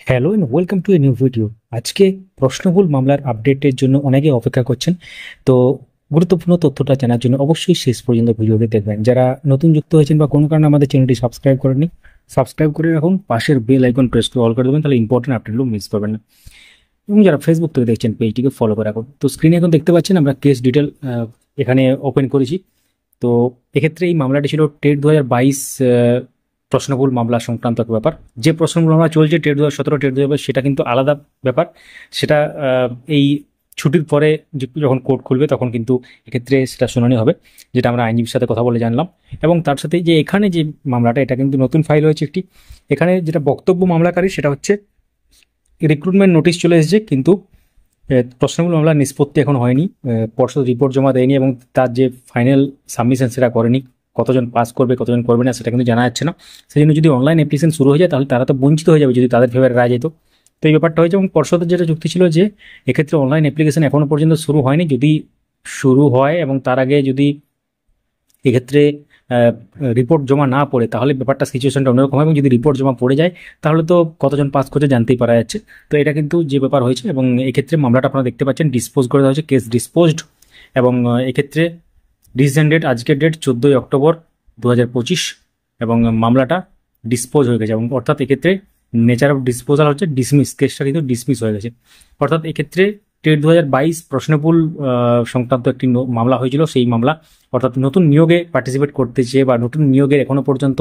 Hello and welcome to a new video. আজকে প্রশ্নভুল মামলার আপডেটের জন্য অনেকে অপেক্ষা করছেন। তো গুরুত্বপূর্ণ তথ্যটা জানার জন্য অবশ্যই শেষ পর্যন্ত ভিডিওটি দেখবেন। যারা নতুন যুক্ত হয়েছেন বা কোনো কারণে আমাদের চ্যানেলটি সাবস্ক্রাইব করেননি, সাবস্ক্রাইব করে রাখুন, পাশের বেল আইকন প্রেস করে অল করে দেবেন, তাহলে ইম্পর্টেন্ট আপডেটগুলো মিস করবেন না। এবং যারা ফেসবুক থেকে দেখছেন পেজটিকে ফলো করে রাখুন। তো স্ক্রিনে এখন দেখতে পাচ্ছেন আমরা কেস ডিটেল এখানে ওপেন করেছি। তো এক্ষেত্রে এই মামলাটি ছিল টেট 2022 প্রশ্নভুল মামলা সংক্রান্ত এক ব্যাপার। যে প্রশ্নভুল মামলা চলছে টেট 2017 টেট 2022 সেটা কিন্তু আলাদা ব্যাপার। সেটা এই ছুটির পরে যখন কোর্ট খুলবে তখন কিন্তু এক্ষেত্রে সেটা শুনানি হবে, যেটা আমরা আইনজীবীর সাথে কথা বলে জানলাম। এবং তার সাথে যে এখানে যে মামলাটা, এটা কিন্তু নতুন ফাইল হয়েছে একটি। এখানে যেটা বক্তব্য মামলাকারী সেটা হচ্ছে রিক্রুটমেন্ট নোটিশ চলে এসেছে, কিন্তু প্রশ্নগুলো মামলার নিষ্পত্তি এখন হয়নি। পর্ষদ রিপোর্ট জমা দেয়নি এবং তার যে ফাইনাল সাবমিশন সেটা করেনি। কতজন পাস করবে কতজন করবে না সেটা কিন্তু জানা যাচ্ছে না। সেই জন্য যদি অনলাইন অ্যাপ্লিকেশন শুরু হয়ে যায় তাহলে তারা তো বঞ্চিত হয়ে যাবে যদি তাদের ফেভারে রায় যেত। তো এই ব্যাপারটা হয়েছে এবং পর্ষদের যেটা যুক্তি ছিল যে এক্ষেত্রে অনলাইন অ্যাপ্লিকেশন এখনো পর্যন্ত শুরু হয়নি। যদি শুরু হয় এবং তার আগে যদি এক্ষেত্রে রিপোর্ট জমা না পড়ে তাহলে ব্যাপারটা সিচুয়েশনটা অন্যরকম হয়, এবং যদি রিপোর্ট জমা পড়ে যায় তাহলে তো কতজন পাস করছে জানতেই পারা যাচ্ছে। তো এটা কিন্তু যে ব্যাপার হয়েছে, এবং এক্ষেত্রে মামলাটা আপনারা দেখতে পাচ্ছেন ডিসপোজ করে দেওয়া হয়েছে, কেস ডিসপোজড। এবং এক্ষেত্রে ডিসিশন ডেট আজকের ডেট 14ই অক্টোবর 2025, এবং মামলাটা ডিসপোজ হয়ে গেছে। এবং অর্থাৎ এক্ষেত্রে নেচার অফ ডিসপোজাল হচ্ছে ডিসমিস, কেসটা কিন্তু ডিসমিস হয়ে গেছে। অর্থাৎ এক্ষেত্রে টেট 2022 প্রশ্নপুল সংক্রান্ত একটি মামলা হয়েছিল, সেই মামলা অর্থাৎ নতুন নিয়োগে পার্টিসিপেট করতে চেয়ে বা নতুন নিয়োগের এখনো পর্যন্ত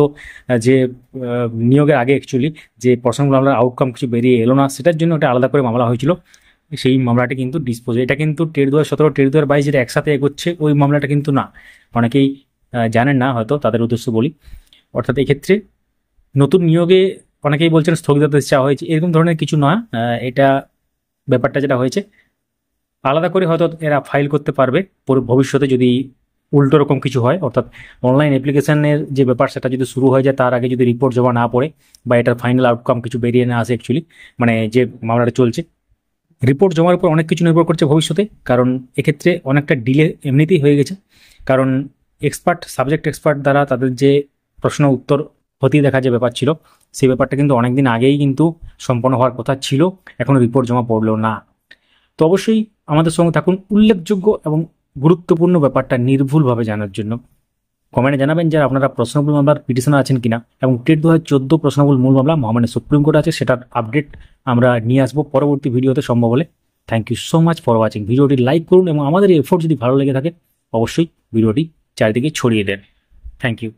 যে নিয়োগের আগে অ্যাকচুয়ালি যে প্রশ্নগুলো মামলার আউটকাম কিছু বেরিয়ে এলো না, সেটার জন্য একটা আলাদা করে মামলা হয়েছিল। সেই মামলাটি কিন্তু ডিসপোজ। এটা কিন্তু টেট 2017 টেট 2022 যেটা একসাথে এগোচ্ছে ওই মামলাটা কিন্তু না। অনেকেই জানেন না, হয়তো তাদের উদ্দেশ্য বলি। অর্থাৎ এক্ষেত্রে নতুন নিয়োগে অনেকেই বলছেন স্থগিতাদেশ চাওয়া হয়েছে, এরকম ধরনের কিছু নয়। এটা ব্যাপারটা যেটা হয়েছে আলাদা করে হয়তো এরা ফাইল করতে পারবে ভবিষ্যতে যদি উল্টো রকম কিছু হয়। অর্থাৎ অনলাইন অ্যাপ্লিকেশনের যে ব্যাপার সেটা যদি শুরু হয়ে যায় তার আগে যদি রিপোর্ট জমা না পড়ে বা এটার ফাইনাল আউটকাম কিছু বেরিয়ে না আসে, অ্যাকচুয়ালি মানে যে মামলাটা চলছে, রিপোর্ট জমার উপর অনেক কিছু নির্ভর করছে ভবিষ্যতে। কারণ এক্ষেত্রে অনেকটা ডিলে এমনিতেই হয়ে গেছে, কারণ সাবজেক্ট এক্সপার্ট দ্বারা তাদের যে প্রশ্ন উত্তর খতিয়ে দেখা যে ব্যাপার ছিল সেই ব্যাপারটা কিন্তু অনেকদিন আগেই কিন্তু সম্পন্ন হওয়ার কথা ছিল, এখনো রিপোর্ট জমা পড়লো না। তো অবশ্যই আমাদের সঙ্গে থাকুন উল্লেখযোগ্য এবং গুরুত্বপূর্ণ ব্যাপারটা নির্ভুলভাবে জানার জন্য। কমেন্টে জানাবেন যে আপনারা প্রশ্নভুল মামলার পিটিশনে আছেন কিনা, এবং টেট 2014 প্রশ্নভুল মূল মামলা মহামান্য সুপ্রিম কোর্ট আছে, সেটার আপডেট আমরা নিয়ে আসবো পরবর্তী ভিডিওতে সম্ভব হলে। Thank you so much for watching. ভিডিওটি লাইক করুন এবং আমাদের এই এফোর্ট যদি ভালো লেগে থাকে অবশ্যই ভিডিওটি চারিদিকে ছড়িয়ে দেন। Thank you.